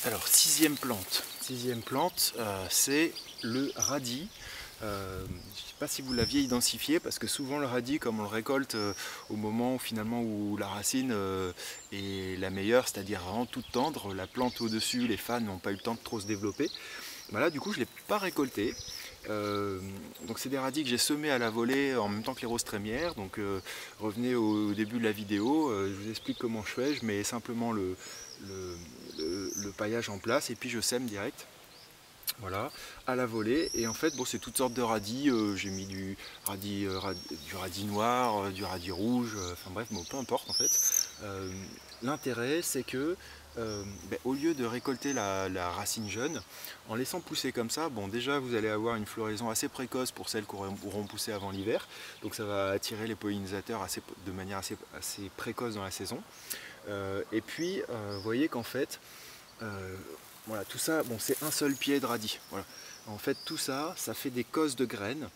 Alors, sixième plante, c'est le radis. Je ne sais pas si vous l'aviez identifié, parce que souvent le radis, comme on le récolte au moment finalement où la racine est la meilleure, c'est-à-dire vraiment toute tendre, la plante au-dessus, les fans n'ont pas eu le temps de trop se développer. Bah là, du coup, je ne l'ai pas récolté. Donc c'est des radis que j'ai semés à la volée en même temps que les roses trémières. Donc revenez au début de la vidéo, je vous explique comment je fais. Je mets simplement le, le paillage en place et puis je sème direct. Voilà, à la volée. Et en fait, bon, c'est toutes sortes de radis. J'ai mis du radis noir, du radis rouge, enfin bref, bon, peu importe en fait. Euh, L'intérêt, c'est que au lieu de récolter la racine jeune, en laissant pousser comme ça, bon, déjà vous allez avoir une floraison assez précoce pour celles qui auront poussé avant l'hiver. Donc ça va attirer les pollinisateurs de manière assez précoce dans la saison. Et puis, vous voyez qu'en fait, euh, voilà, tout ça, bon, c'est un seul pied de radis. Voilà. En fait, tout ça, ça fait des cosses de graines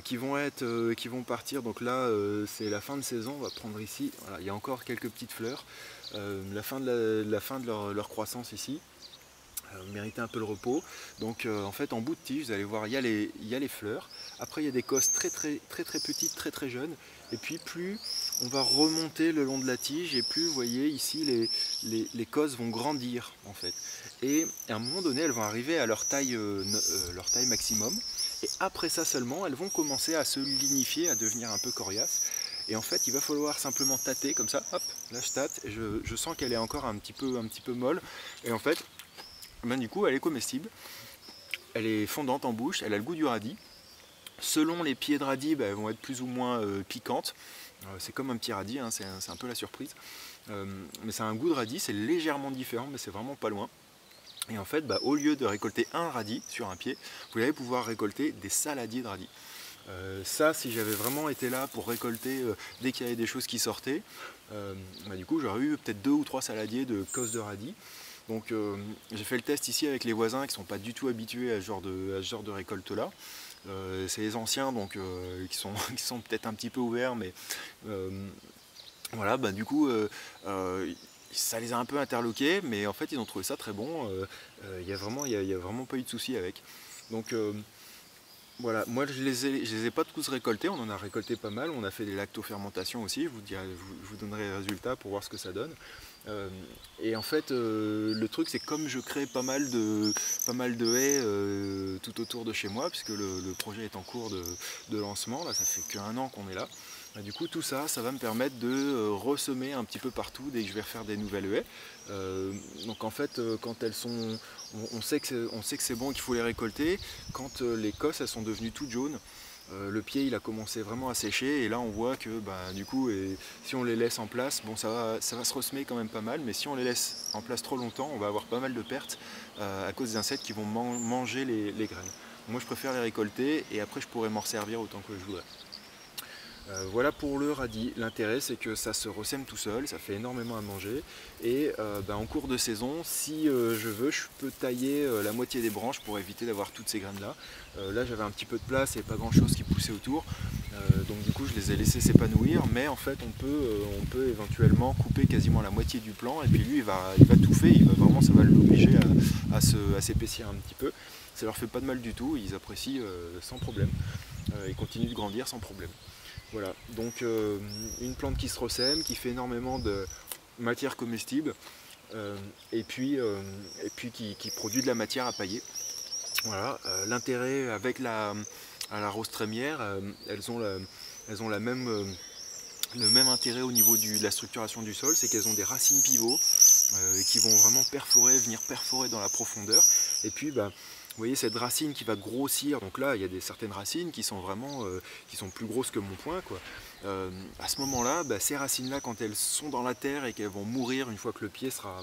qui vont partir. Donc là, c'est la fin de saison. On va prendre ici. Voilà, il y a encore quelques petites fleurs. La fin de leur croissance ici. Mériter un peu le repos. Donc en fait, en bout de tige, vous allez voir, il y a les fleurs. Après, il y a des cosses très petites, très jeunes. Et puis plus on va remonter le long de la tige, et plus vous voyez ici les cosses vont grandir en fait. Et à un moment donné, elles vont arriver à leur taille maximum. Et après ça seulement, elles vont commencer à se lignifier, à devenir un peu coriaces. Et en fait, il va falloir simplement tâter comme ça. Hop, là je tâte et je sens qu'elle est encore un petit peu molle. Et en fait, ben, du coup, elle est comestible. Elle est fondante en bouche, elle a le goût du radis. Selon les pieds de radis, ben, elles vont être plus ou moins piquantes. C'est comme un petit radis, hein, c'est un peu la surprise. Mais ça a un goût de radis, c'est légèrement différent, mais c'est vraiment pas loin. Et en fait, au lieu de récolter un radis sur un pied, vous allez pouvoir récolter des saladiers de radis. Ça, si j'avais vraiment été là pour récolter dès qu'il y avait des choses qui sortaient, du coup j'aurais eu peut-être 2 ou 3 saladiers de cosses de radis. Donc j'ai fait le test ici avec les voisins qui ne sont pas du tout habitués à ce genre de récolte-là. C'est les anciens donc qui sont peut-être un petit peu ouverts, mais voilà, du coup ça les a un peu interloqués, mais en fait ils ont trouvé ça très bon. Il n'y a vraiment pas eu de souci avec. Donc voilà, moi je les ai pas tous récoltés, on en a récolté pas mal, on a fait des lactofermentations aussi, je vous donnerai les résultats pour voir ce que ça donne. Et en fait, le truc c'est que comme je crée pas mal de haies tout autour de chez moi, puisque le projet est en cours de lancement, là ça fait qu'un an qu'on est là, du coup tout ça, ça va me permettre de ressemer un petit peu partout dès que je vais refaire des nouvelles haies. Donc en fait, quand elles sont, on sait que c'est bon, qu'il faut les récolter, quand les cosses elles sont devenues toutes jaunes. Le pied il a commencé vraiment à sécher et là on voit que du coup si on les laisse en place, bon ça va se ressemer quand même pas mal, mais si on les laisse en place trop longtemps, on va avoir pas mal de pertes à cause des insectes qui vont manger les graines. Moi je préfère les récolter et après je pourrais m'en servir autant que je voudrais. Voilà pour le radis. L'intérêt c'est que ça se ressème tout seul, ça fait énormément à manger et en cours de saison, si je veux, je peux tailler la moitié des branches pour éviter d'avoir toutes ces graines là. Là j'avais un petit peu de place et pas grand chose qui poussait autour, donc du coup je les ai laissés s'épanouir, mais en fait on peut éventuellement couper quasiment la moitié du plant et puis lui il va touffer, ça va l'obliger à s'épaissir un petit peu. Ça leur fait pas de mal du tout, ils apprécient sans problème, ils continuent de grandir sans problème. Voilà, donc une plante qui se ressème, qui fait énormément de matière comestible et puis qui produit de la matière à pailler. Voilà, l'intérêt avec à la rose trémière, elles ont le même intérêt au niveau de la structuration du sol, c'est qu'elles ont des racines pivots qui vont vraiment venir perforer dans la profondeur. Et puis vous voyez cette racine qui va grossir, donc là il y a certaines racines qui sont vraiment qui sont plus grosses que mon poing, quoi. À ce moment-là, ces racines-là, quand elles sont dans la terre et qu'elles vont mourir une fois que le pied sera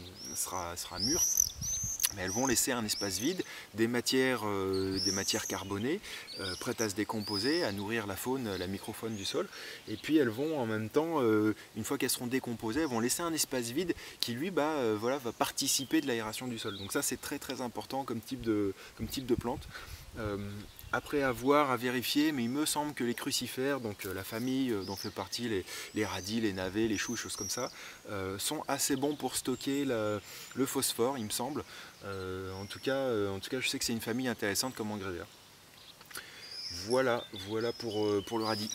mûr, mais elles vont laisser un espace vide, des matières carbonées, prêtes à se décomposer, à nourrir la faune, la microfaune du sol. Et puis elles vont en même temps, une fois qu'elles seront décomposées, elles vont laisser un espace vide qui lui va participer de l'aération du sol. Donc ça c'est très important comme type de plante. après avoir à vérifier, mais il me semble que les crucifères, donc la famille dont fait partie les radis, les navets, les choux, choses comme ça, sont assez bons pour stocker le phosphore, il me semble. En tout cas, je sais que c'est une famille intéressante comme engrais vert. Voilà, voilà pour le radis.